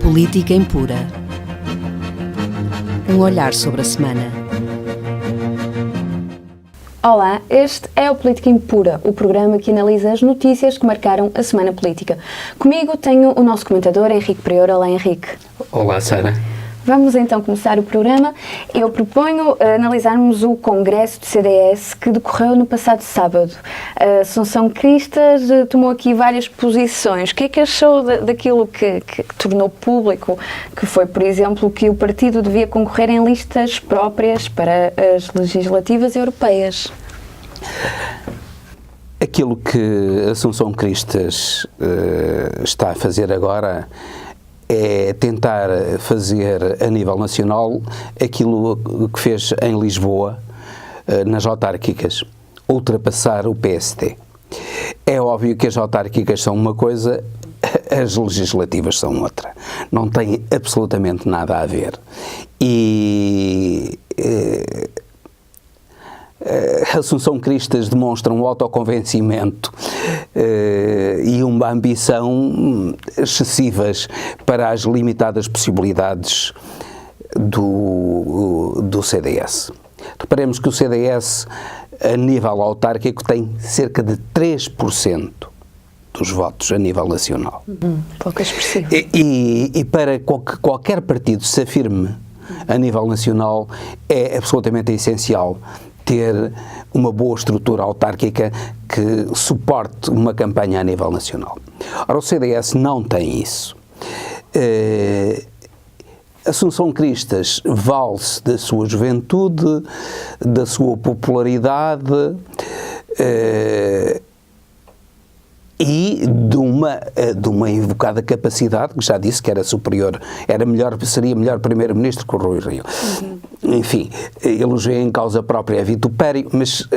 Política Impura. Um olhar sobre a semana. Olá, este é o Política Impura, o programa que analisa as notícias que marcaram a semana política. Comigo tenho o nosso comentador Henrique Prior. Olá, Henrique. Olá, Sara. Vamos então começar o programa. Eu proponho analisarmos o congresso do CDS que decorreu no passado sábado. A Assunção Cristas tomou aqui várias posições. O que é que achou daquilo que tornou público, que foi, por exemplo, que o partido devia concorrer em listas próprias para as legislativas europeias? Aquilo que a Assunção Cristas está a fazer agora é tentar fazer a nível nacional aquilo que fez em Lisboa, nas autárquicas, ultrapassar o PSD. É óbvio que as autárquicas são uma coisa, as legislativas são outra. Não tem absolutamente nada a ver. E a Assunção Cristas demonstra um autoconvencimento e uma ambição excessivas para as limitadas possibilidades do CDS. Reparemos que o CDS, a nível autárquico, tem cerca de 3% dos votos a nível nacional. Pouco expressivo. E para que qualquer partido se afirme a nível nacional, é absolutamente essencial ter uma boa estrutura autárquica que suporte uma campanha a nível nacional. Ora, o CDS não tem isso. Assunção Cristas vale-se da sua juventude, da sua popularidade e de uma invocada capacidade, que já disse que era superior, seria melhor primeiro-ministro que o Rui Rio. Enfim, elogiei em causa própria a vitupério, mas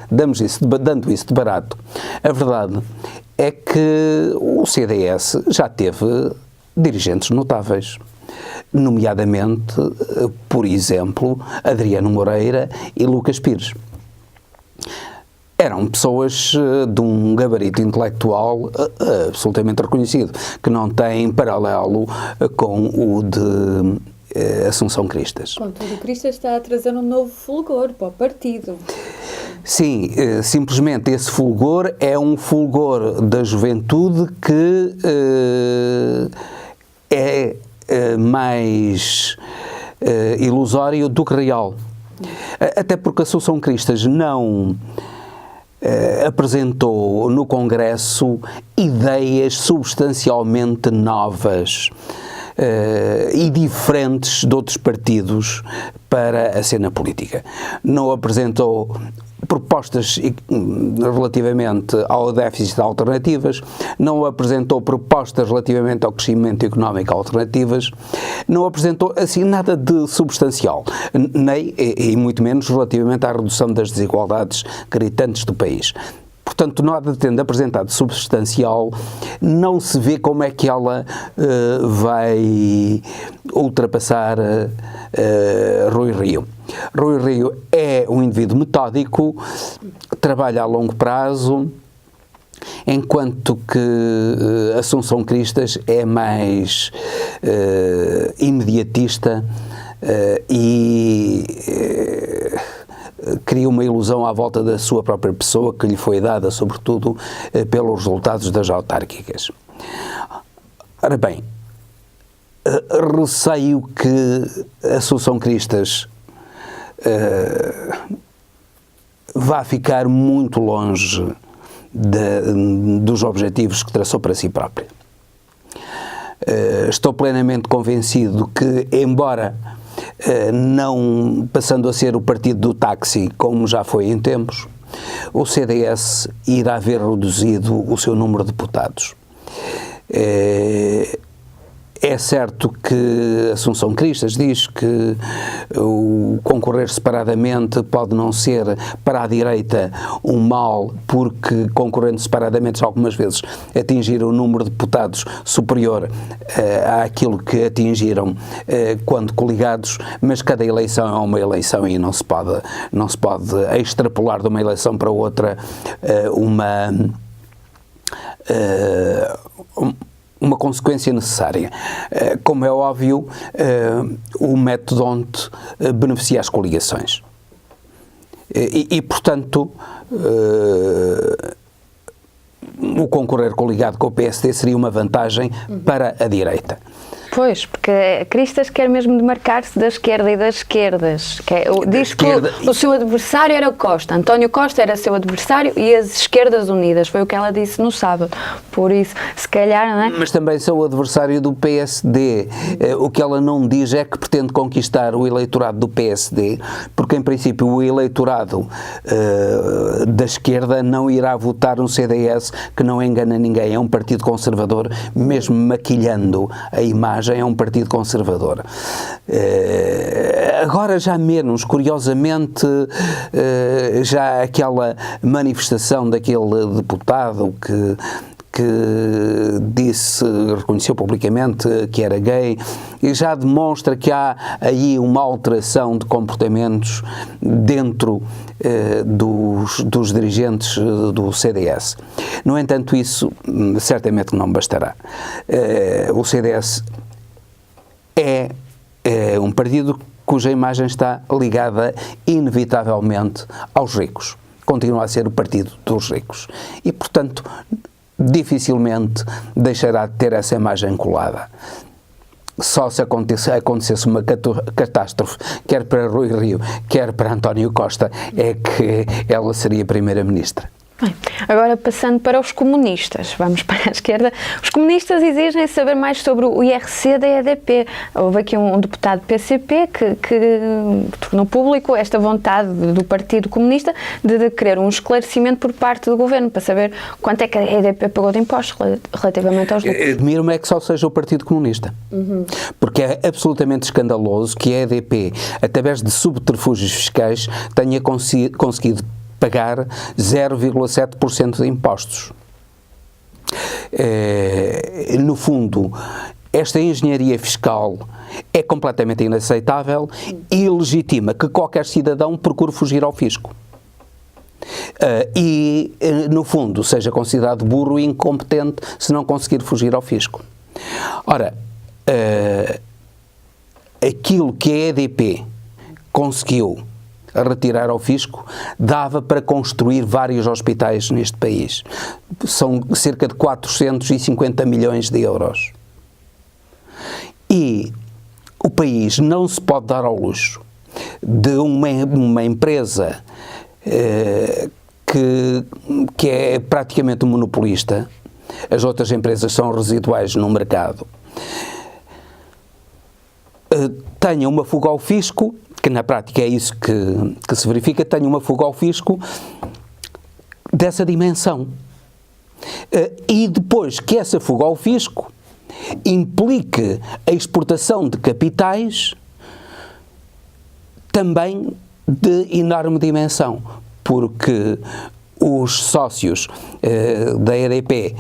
dando isso de barato. A verdade é que o CDS já teve dirigentes notáveis, nomeadamente, por exemplo, Adriano Moreira e Lucas Pires. Eram pessoas de um gabarito intelectual absolutamente reconhecido, que não tem paralelo com o de Assunção Cristas. Contudo, o Cristas está a trazer um novo fulgor para o partido. Sim, simplesmente esse fulgor é um fulgor da juventude que é mais ilusório do que real. Até porque Assunção Cristas não apresentou no Congresso ideias substancialmente novas e diferentes de outros partidos para a cena política. Não apresentou propostas relativamente ao déficit de alternativas, não apresentou propostas relativamente ao crescimento económico alternativas, não apresentou assim nada de substancial, nem e muito menos relativamente à redução das desigualdades gritantes do país. Portanto, nada tendo apresentado substancial, não se vê como é que ela vai ultrapassar Rui Rio. Rui Rio é um indivíduo metódico, trabalha a longo prazo, enquanto que Assunção Cristas é mais imediatista e cria uma ilusão à volta da sua própria pessoa que lhe foi dada, sobretudo, pelos resultados das autárquicas. Ora bem, receio que Assunção Cristas vá ficar muito longe dos objetivos que traçou para si própria. Estou plenamente convencido que, embora não passando a ser o partido do táxi, como já foi em tempos, o CDS irá ver reduzido o seu número de deputados. É certo que Assunção Cristas diz que o concorrer separadamente pode não ser para a direita um mal, porque concorrendo separadamente algumas vezes atingiram um número de deputados superior àquilo que atingiram quando coligados, mas cada eleição é uma eleição e não se pode extrapolar de uma eleição para outra consequência necessária. Como é óbvio, o método ONT beneficia as coligações. Portanto, o concorrer coligado com o PSD seria uma vantagem para a direita. Pois, porque a Cristas quer mesmo demarcar-se da esquerda e das esquerdas. Diz que o seu adversário era o Costa. António Costa era seu adversário e as esquerdas unidas. Foi o que ela disse no sábado. Por isso, se calhar, não é? Mas também sou o adversário do PSD. O que ela não diz é que pretende conquistar o eleitorado do PSD, porque, em princípio, o eleitorado da esquerda não irá votar no CDS, que não engana ninguém. É um partido conservador, mesmo maquilhando a imagem. É um partido conservador. Agora já menos, curiosamente, já aquela manifestação daquele deputado que reconheceu publicamente que era gay, e já demonstra que há aí uma alteração de comportamentos dentro dos dirigentes do CDS. No entanto, isso certamente não bastará. O CDS é um partido cuja imagem está ligada inevitavelmente aos ricos. Continua a ser o partido dos ricos. E, portanto, dificilmente deixará de ter essa imagem colada. Só se acontecesse uma catástrofe, quer para Rui Rio, quer para António Costa, é que ela seria Primeira-Ministra. Bem, agora passando para os comunistas, vamos para a esquerda. Os comunistas exigem saber mais sobre o IRC da EDP. Houve aqui um deputado do PCP que tornou público esta vontade do Partido Comunista de querer um esclarecimento por parte do governo para saber quanto é que a EDP pagou de impostos relativamente aos lucros. Admiro-me é que só seja o Partido Comunista. Porque é absolutamente escandaloso que a EDP, através de subterfúgios fiscais, tenha conseguido pagar 0,7% de impostos. No fundo, esta engenharia fiscal é completamente inaceitável e legitima que qualquer cidadão procure fugir ao fisco. No fundo, seja considerado burro e incompetente se não conseguir fugir ao fisco. Ora, aquilo que a EDP conseguiu retirar ao fisco, dava para construir vários hospitais neste país. São cerca de 450 milhões de euros. E o país não se pode dar ao luxo de uma empresa que é praticamente monopolista, as outras empresas são residuais no mercado, tenha uma fuga ao fisco, que na prática é isso que se verifica, tenha uma fuga ao fisco dessa dimensão. E depois que essa fuga ao fisco implique a exportação de capitais também de enorme dimensão, porque os sócios da EDP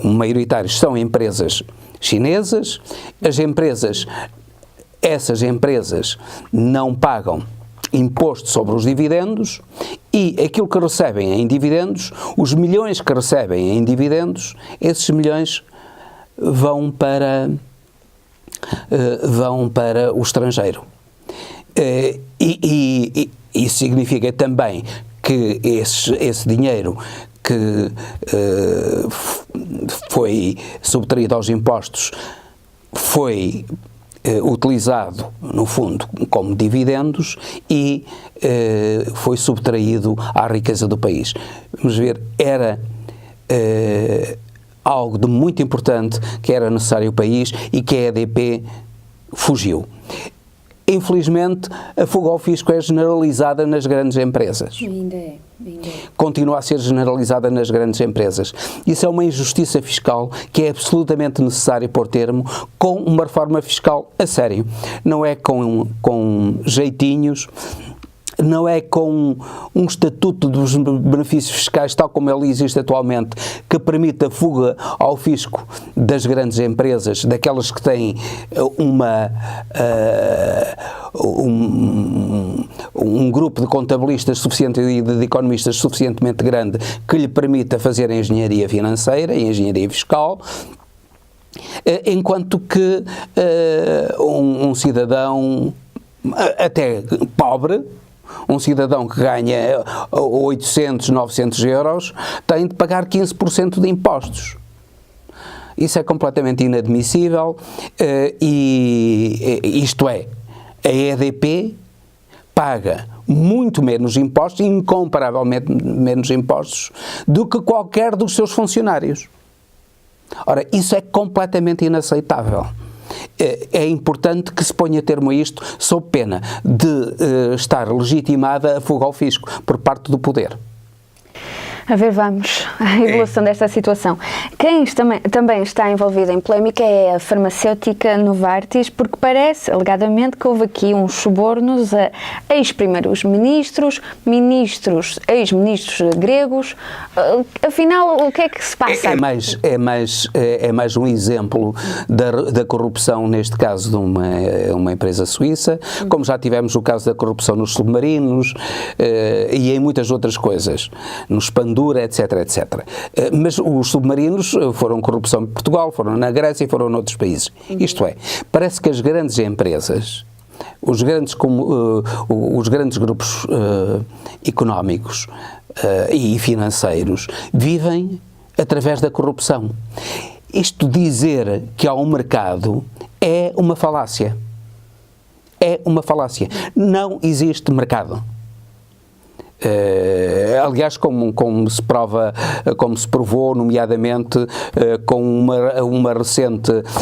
maioritários são empresas chinesas, essas empresas não pagam imposto sobre os dividendos e aquilo que recebem em dividendos, os milhões que recebem em dividendos, esses milhões vão para o estrangeiro. Isso significa também que esse dinheiro que foi subtraído aos impostos foi utilizado, no fundo, como dividendos e foi subtraído à riqueza do país. Vamos ver, era algo de muito importante que era necessário ao país e que a EDP fugiu. Infelizmente, a fuga ao fisco é generalizada nas grandes empresas. Ainda é. Continua a ser generalizada nas grandes empresas. Isso é uma injustiça fiscal que é absolutamente necessário pôr termo com uma reforma fiscal a sério. Não é com jeitinhos, não é com um estatuto dos benefícios fiscais, tal como ele existe atualmente, que permite a fuga ao fisco das grandes empresas, daquelas que têm um grupo de contabilistas suficiente e de economistas suficientemente grande que lhe permita fazer a engenharia financeira e a engenharia fiscal. Enquanto que um cidadão até pobre, um cidadão que ganha 800, 900 euros, tem de pagar 15% de impostos. Isso é completamente inadmissível e isto é, a EDP paga muito menos impostos, incomparavelmente menos impostos, do que qualquer dos seus funcionários. Ora, isso é completamente inaceitável. É importante que se ponha termo a isto sob pena de estar legitimada a fuga ao fisco por parte do poder. A ver, vamos à evolução desta situação. Quem também está envolvido em polémica é a farmacêutica Novartis, porque parece, alegadamente, que houve aqui uns subornos a ex-primeiros ministros, ex-ministros gregos. Afinal, o que é que se passa? É mais um exemplo da corrupção, neste caso, de uma empresa suíça, como já tivemos o caso da corrupção nos submarinos e em muitas outras coisas, nos etc, etc. Mas os submarinos foram corrupção de Portugal, foram na Grécia e foram noutros países. Isto é, parece que as grandes empresas, os grandes grupos económicos e financeiros vivem através da corrupção. Isto dizer que há um mercado é uma falácia. É uma falácia. Não existe mercado. Aliás, como se provou, nomeadamente com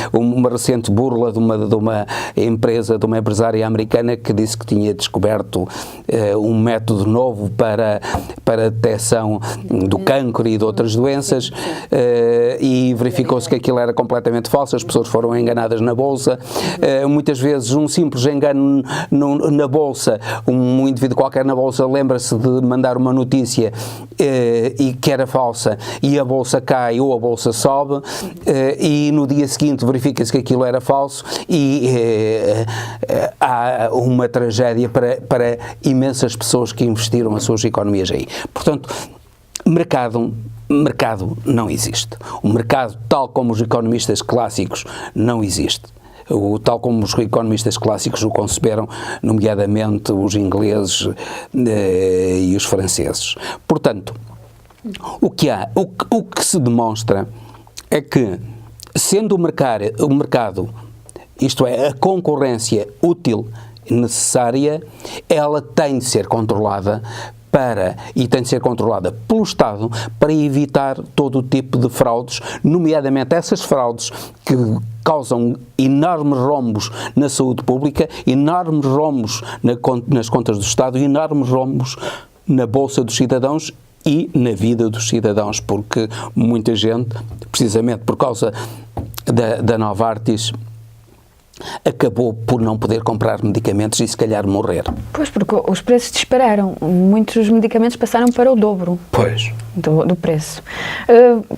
uma recente burla de uma empresa, de uma empresária americana que disse que tinha descoberto um método novo para a detecção do cancro e de outras doenças, e verificou-se que aquilo era completamente falso, as pessoas foram enganadas na bolsa. Muitas vezes um simples engano na bolsa, um indivíduo qualquer na bolsa lembra-se de mandar uma notícia e que era falsa e a bolsa cai ou a bolsa sobe, e no dia seguinte verifica-se que aquilo era falso e há uma tragédia para imensas pessoas que investiram as suas economias aí. Portanto, mercado não existe. O mercado, tal como os economistas clássicos, não existe. Tal como os economistas clássicos o conceberam, nomeadamente os ingleses e os franceses. Portanto, o que se demonstra é que, sendo o mercado, isto é, a concorrência útil e necessária, ela tem de ser controlada e tem de ser controlada pelo Estado para evitar todo o tipo de fraudes, nomeadamente essas fraudes que causam enormes rombos na saúde pública, enormes rombos nas contas do Estado, enormes rombos na bolsa dos cidadãos e na vida dos cidadãos, porque muita gente, precisamente por causa da Novartis, acabou por não poder comprar medicamentos e se calhar morrer. Pois, porque os preços dispararam. Muitos medicamentos passaram para o dobro. Pois. Do preço.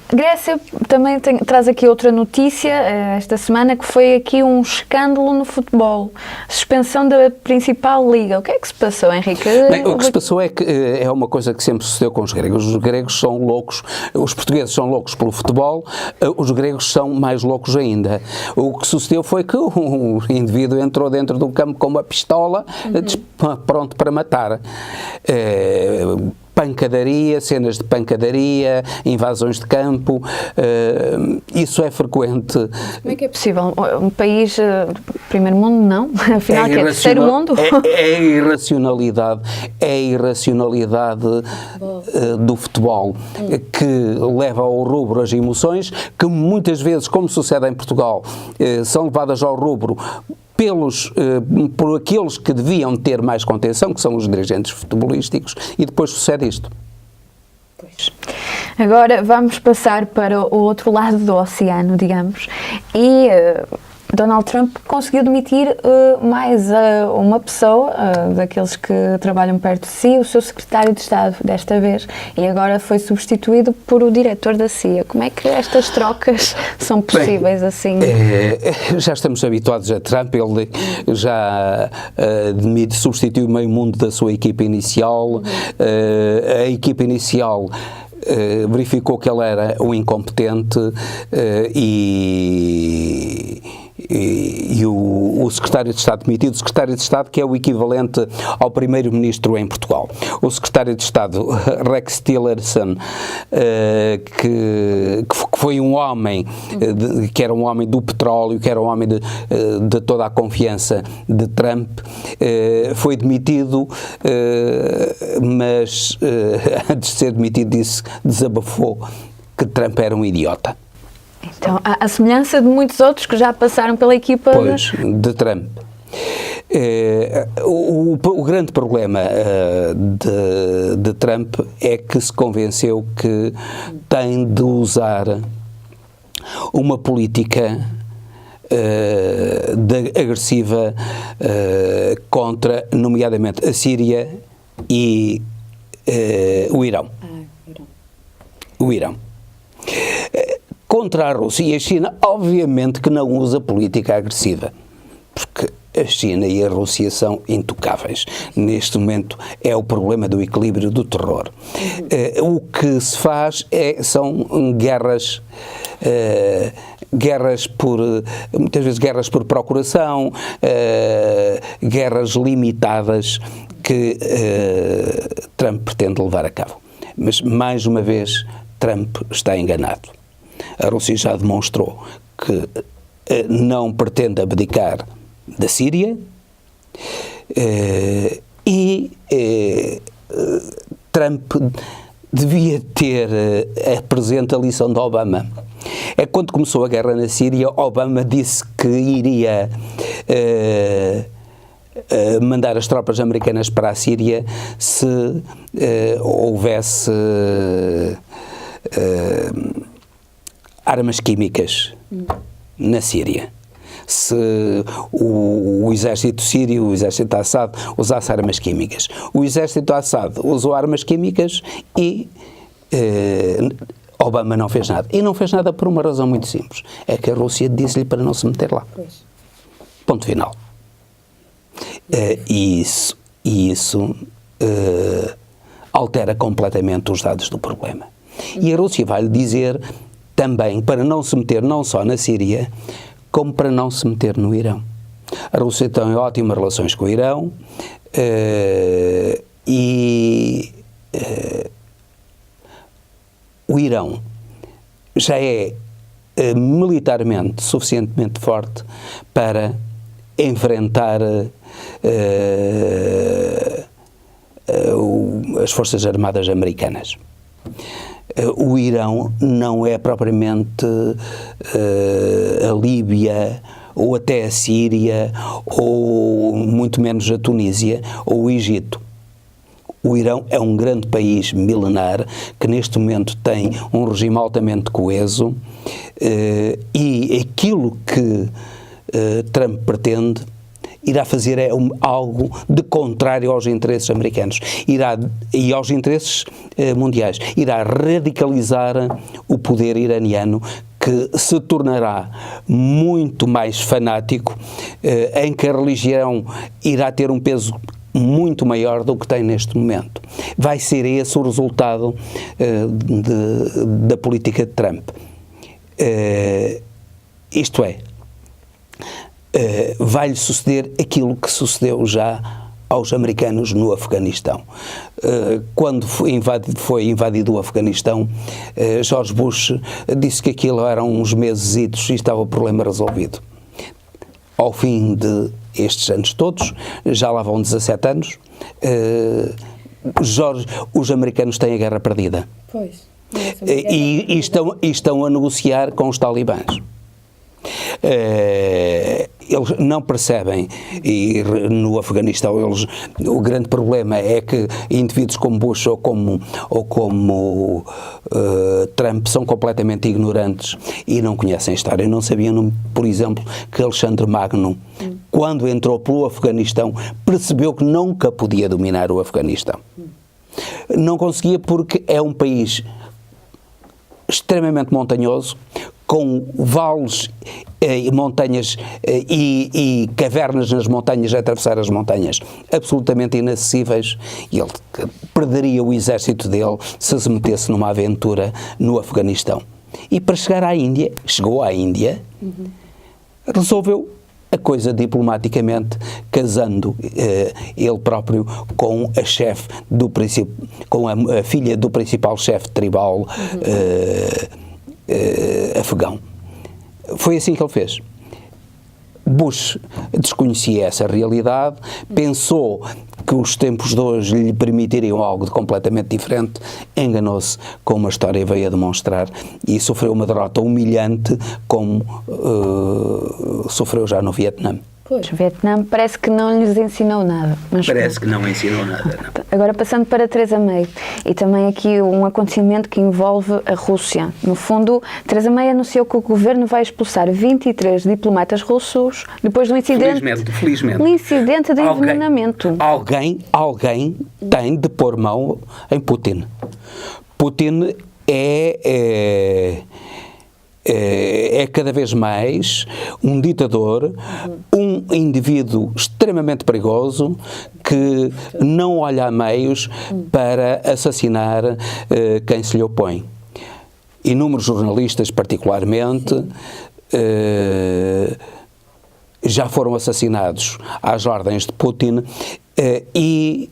Grécia também traz aqui outra notícia esta semana, que foi aqui um escândalo no futebol. Suspensão da principal liga. O que é que se passou, Henrique? Bem, o que se passou é que é uma coisa que sempre sucedeu com os gregos. Os gregos são loucos, os portugueses são loucos pelo futebol, os gregos são mais loucos ainda. O que sucedeu foi que o indivíduo entrou dentro do campo com uma pistola, pronto para matar. Pancadaria, cenas de pancadaria, invasões de campo, isso é frequente. Como é que é possível? Um país primeiro mundo, não? Afinal, que é terceiro mundo? É a irracionalidade do futebol que leva ao rubro as emoções, que muitas vezes, como sucede em Portugal, são levadas ao rubro por aqueles que deviam ter mais contenção, que são os dirigentes futebolísticos, e depois sucede isto. Pois. Agora vamos passar para o outro lado do oceano, digamos, e Donald Trump conseguiu demitir mais uma pessoa, daqueles que trabalham perto de si, o seu secretário de Estado, desta vez, e agora foi substituído por o diretor da CIA. Como é que estas trocas são possíveis? Bem, assim? Já estamos habituados a Trump, ele já substituiu meio mundo da sua equipa inicial, a equipa inicial verificou que ele era um incompetente e o secretário de Estado demitido, o secretário de Estado que é o equivalente ao primeiro-ministro em Portugal. O secretário de Estado, Rex Tillerson, que foi um homem, que era um homem do petróleo, que era um homem de toda a confiança de Trump, foi demitido, mas antes de ser demitido desabafou que Trump era um idiota. Então, a semelhança de muitos outros que já passaram pela equipa de Trump. O grande problema de Trump é que se convenceu que tem de usar uma política agressiva contra, nomeadamente, a Síria e o Irão. O Irão. Contra a Rússia e a China, obviamente que não usa política agressiva, porque a China e a Rússia são intocáveis. Neste momento é o problema do equilíbrio do terror. O que se faz são guerras, muitas vezes guerras por procuração, guerras limitadas que Trump pretende levar a cabo. Mas, mais uma vez, Trump está enganado. A Rússia já demonstrou que não pretende abdicar da Síria e Trump devia ter presente a lição de Obama. É quando começou a guerra na Síria, Obama disse que iria mandar as tropas americanas para a Síria se houvesse armas químicas na Síria. Se o exército sírio, o exército Assad, usasse armas químicas. O exército Assad usou armas químicas e Obama não fez nada. E não fez nada por uma razão muito simples. É que a Rússia disse-lhe para não se meter lá. Ponto final. E isso altera completamente os dados do problema. E a Rússia vai-lhe dizer também para não se meter não só na Síria, como para não se meter no Irão. A Rússia tem ótimas relações com o Irão e o Irão já é militarmente suficientemente forte para enfrentar as Forças Armadas americanas. O Irão não é propriamente a Líbia ou até a Síria ou muito menos a Tunísia ou o Egito. O Irão é um grande país milenar que neste momento tem um regime altamente coeso e aquilo que Trump pretende irá fazer algo de contrário aos interesses americanos e aos interesses mundiais. Irá radicalizar o poder iraniano, que se tornará muito mais fanático, em que a religião irá ter um peso muito maior do que tem neste momento. Vai ser esse o resultado da política de Trump. Isto é, vai-lhe suceder aquilo que sucedeu já aos americanos no Afeganistão. Quando foi invadido o Afeganistão, George Bush disse que aquilo eram uns mesesitos e estava o problema resolvido. Ao fim de estes anos todos, já lá vão 17 anos, os americanos têm a guerra perdida. Pois. E estão a negociar com os talibãs. Eles não percebem, e no Afeganistão o grande problema é que indivíduos como Bush ou como Trump são completamente ignorantes e não conhecem a história. Não sabiam, por exemplo, que Alexandre Magno, quando entrou pelo Afeganistão, percebeu que nunca podia dominar o Afeganistão. Não conseguia porque é um país extremamente montanhoso, com vales montanhas e cavernas nas montanhas, a atravessar as montanhas, absolutamente inacessíveis. Ele perderia o exército dele se metesse numa aventura no Afeganistão. E para chegar à Índia, chegou à Índia, resolveu a coisa diplomaticamente, casando ele próprio com a chefe do com a filha do principal chefe tribal afegão. Foi assim que ele fez. Bush desconhecia essa realidade, pensou que os tempos de hoje lhe permitiriam algo de completamente diferente, enganou-se com uma história e veio a demonstrar, e sofreu uma derrota humilhante como sofreu já no Vietnã. Pois. O Vietnã parece que não lhes ensinou nada. Mas parece que não ensinou nada, não. Agora passando para Theresa May, e também aqui um acontecimento que envolve a Rússia. No fundo, Theresa May anunciou que o governo vai expulsar 23 diplomatas russos depois do incidente... Felizmente. Um incidente de envenenamento. Alguém tem de pôr mão em Putin. Putin é cada vez mais um ditador, um indivíduo extremamente perigoso que não olha a meios para assassinar quem se lhe opõe. Inúmeros jornalistas, particularmente, já foram assassinados às ordens de Putin e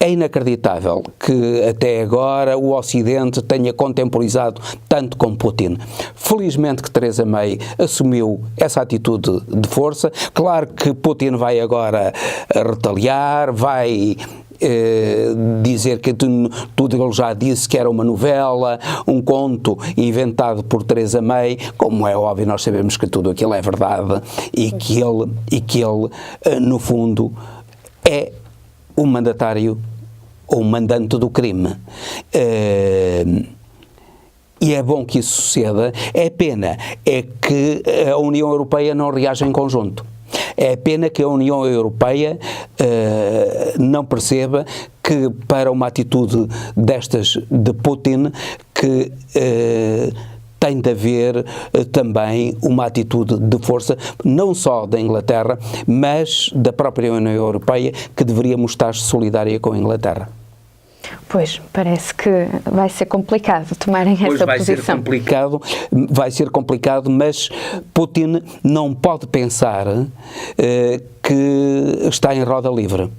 é inacreditável que até agora o Ocidente tenha contemporizado tanto com Putin. Felizmente que Theresa May assumiu essa atitude de força. Claro que Putin vai agora retaliar, vai dizer que tudo ele já disse que era uma novela, um conto inventado por Theresa May. Como é óbvio, nós sabemos que tudo aquilo é verdade e que ele no fundo é o mandatário ou o mandante do crime. E é bom que isso suceda. É pena que a União Europeia não reaja em conjunto. É pena que a União Europeia não perceba que para uma atitude destas de Putin que tem de haver também uma atitude de força, não só da Inglaterra, mas da própria União Europeia, que deveria estar solidária com a Inglaterra. Pois, parece que vai ser complicado tomarem essa posição. Vai ser complicado, mas Putin não pode pensar que está em roda livre.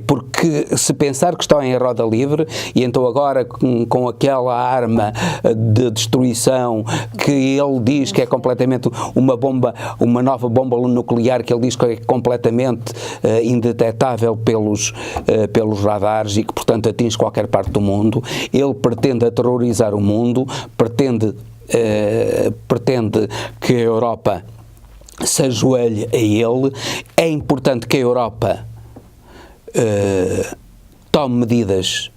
Porque se pensar que está em roda livre e então agora com aquela arma de destruição que ele diz que é completamente uma nova bomba nuclear que ele diz que é completamente indetetável pelos radares e que portanto atinge qualquer parte do mundo, ele pretende aterrorizar o mundo, pretende que a Europa se ajoelhe a ele. É importante que a Europa tome medidas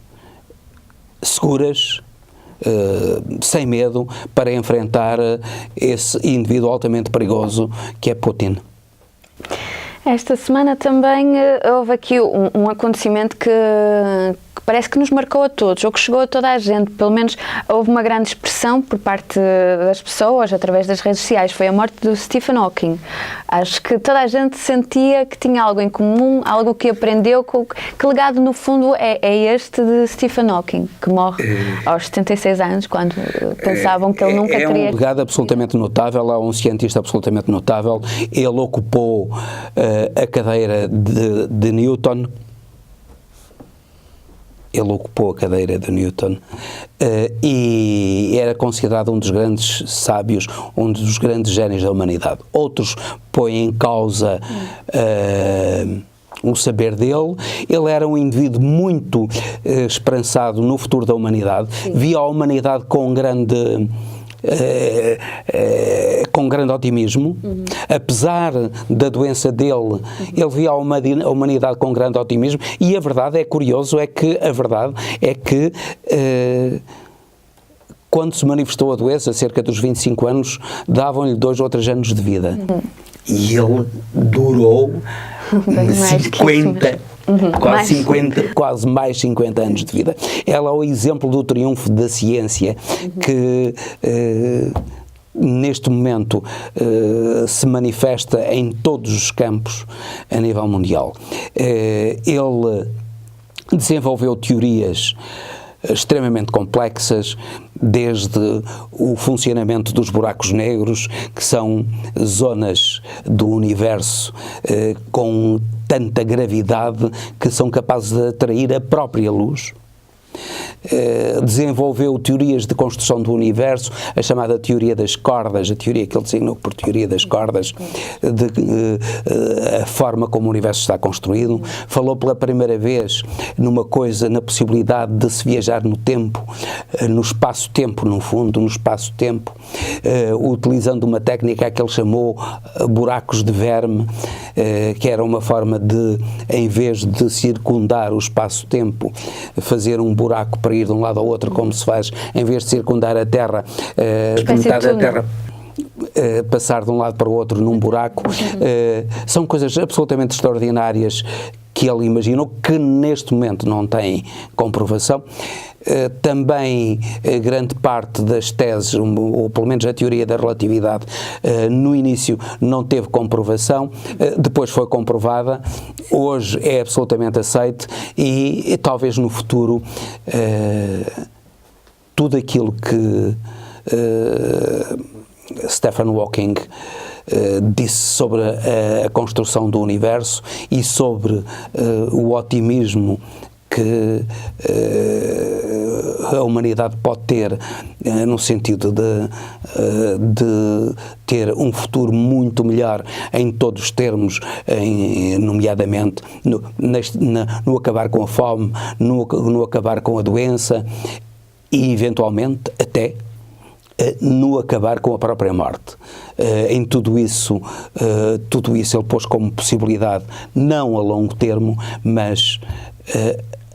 seguras, sem medo, para enfrentar esse indivíduo altamente perigoso que é Putin. Esta semana também houve aqui um acontecimento que parece que nos marcou a todos, ou que chegou a toda a gente. Pelo menos houve uma grande expressão por parte das pessoas, através das redes sociais. Foi a morte do Stephen Hawking. Acho que toda a gente sentia que tinha algo em comum, algo que aprendeu. Que legado, no fundo, é este de Stephen Hawking, que morre aos 76 anos, quando pensavam que ele nunca teria... É um legado absolutamente notável, é um cientista absolutamente notável. Ele ocupou a cadeira de Newton. Ele ocupou a cadeira de Newton e era considerado um dos grandes sábios, um dos grandes génios da humanidade. Outros põem em causa o saber dele. Ele era um indivíduo muito esperançado no futuro da humanidade. Sim. Via a humanidade com grande otimismo. Apesar da doença dele, ele via a humanidade com grande otimismo, e a verdade é que quando se manifestou a doença, cerca dos 25 anos, davam-lhe 2 ou 3 anos de vida. E ele durou 50 quase mais 50 anos de vida. Ela é o exemplo do triunfo da ciência, que neste momento se manifesta em todos os campos a nível mundial. Ele desenvolveu teorias extremamente complexas, desde o funcionamento dos buracos negros, que são zonas do universo com tanta gravidade que são capazes de atrair a própria luz. Desenvolveu teorias de construção do universo, a chamada teoria das cordas, a teoria que ele designou por teoria das cordas, a forma como o universo está construído. Falou pela primeira vez na possibilidade de se viajar no tempo, no espaço-tempo, no fundo, no espaço-tempo, utilizando uma técnica que ele chamou buracos de verme, que era uma forma de, em vez de circundar o espaço-tempo, fazer um buraco para ir de um lado ao outro, como se faz, em vez de circundar a Terra, de metade da Terra, passar de um lado para o outro num buraco. São coisas absolutamente extraordinárias que ele imaginou, que neste momento não têm comprovação. Também grande parte das teses, ou pelo menos a teoria da relatividade, no início não teve comprovação, depois foi comprovada, hoje é absolutamente aceite e talvez no futuro tudo aquilo que Stephen Hawking disse sobre a construção do universo e sobre o otimismo que a humanidade pode ter no sentido de ter um futuro muito melhor em todos os termos, nomeadamente no acabar com a fome, no acabar com a doença e eventualmente até no acabar com a própria morte. Em tudo isso ele pôs como possibilidade, não a longo termo, mas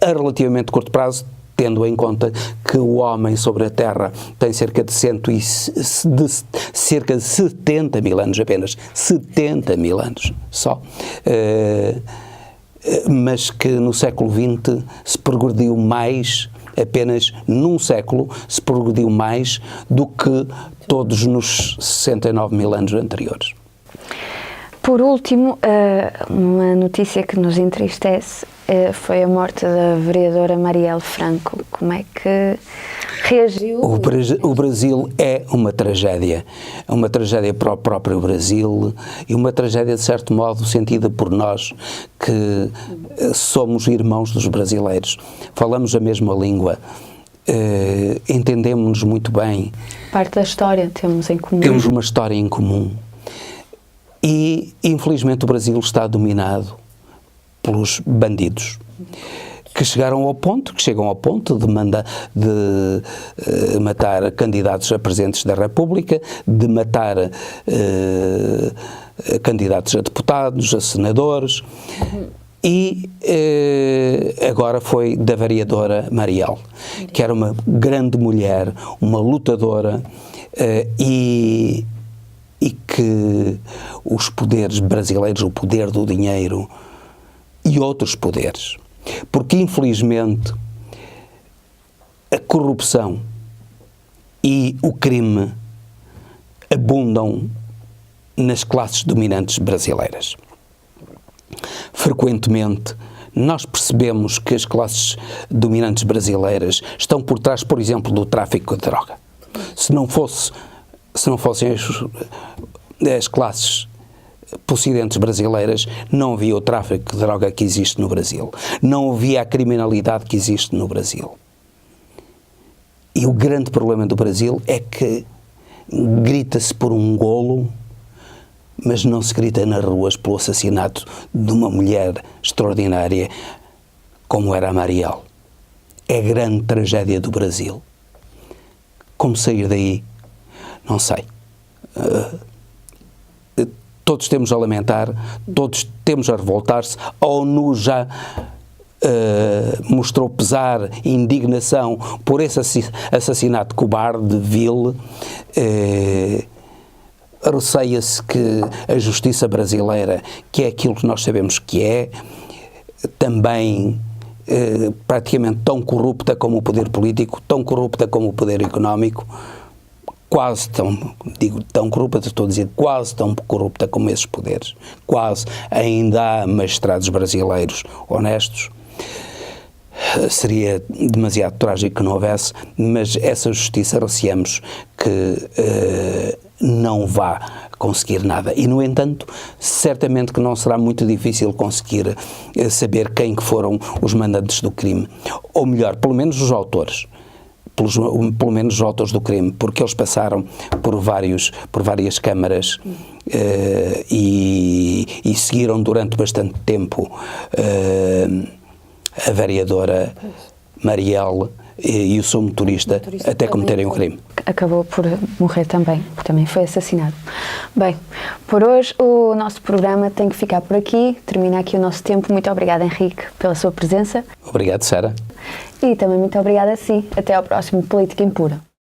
a relativamente curto prazo, tendo em conta que o homem sobre a Terra tem cerca de 70 mil anos apenas, 70 mil anos só, mas que no século XX se progrediu mais, apenas num século se progrediu mais do que todos nos 69 mil anos anteriores. Por último, uma notícia que nos entristece foi a morte da vereadora Marielle Franco. Como é que reagiu? O Brasil é uma tragédia para o próprio Brasil e uma tragédia, de certo modo, sentida por nós, que somos irmãos dos brasileiros, falamos a mesma língua, entendemos-nos muito bem. Parte da história temos em comum. Temos uma história em comum. E, infelizmente, o Brasil está dominado pelos bandidos que chegam ao ponto de matar candidatos a presidentes da República, de matar candidatos a deputados, a senadores, e agora foi da vereadora Marielle, que era uma grande mulher, uma lutadora, e que os poderes brasileiros, o poder do dinheiro e outros poderes, porque infelizmente a corrupção e o crime abundam nas classes dominantes brasileiras. Frequentemente nós percebemos que as classes dominantes brasileiras estão por trás, por exemplo, do tráfico de droga. Se não fossem as classes possidentes brasileiras, não havia o tráfico de droga que existe no Brasil, não havia a criminalidade que existe no Brasil. E o grande problema do Brasil é que grita-se por um golo, mas não se grita nas ruas pelo assassinato de uma mulher extraordinária como era a Marielle. É a grande tragédia do Brasil. Como sair daí? Não sei. Todos temos a lamentar, todos temos a revoltar-se. A ONU já mostrou pesar e indignação por esse assassinato cobarde, vil. Receia-se que a justiça brasileira, que é aquilo que nós sabemos que é, também praticamente tão corrupta como o poder político, tão corrupta como o poder económico, quase tão corrupta, estou a dizer quase tão corrupta como esses poderes, quase, ainda há magistrados brasileiros honestos. Seria demasiado trágico que não houvesse, mas essa justiça receamos que não vá conseguir nada. E, no entanto, certamente que não será muito difícil conseguir saber quem que foram os mandantes do crime. Ou melhor, pelo menos os autores. Pelo menos os autores do crime, porque eles passaram por várias câmaras e seguiram durante bastante tempo a vereadora Marielle e o seu motorista até cometerem o crime. Acabou por morrer também, porque também foi assassinado. Bem, por hoje o nosso programa tem que ficar por aqui. Termina aqui o nosso tempo. Muito obrigada, Henrique, pela sua presença. Obrigado, Sara. E também muito obrigada a si. Até ao próximo Política Impura.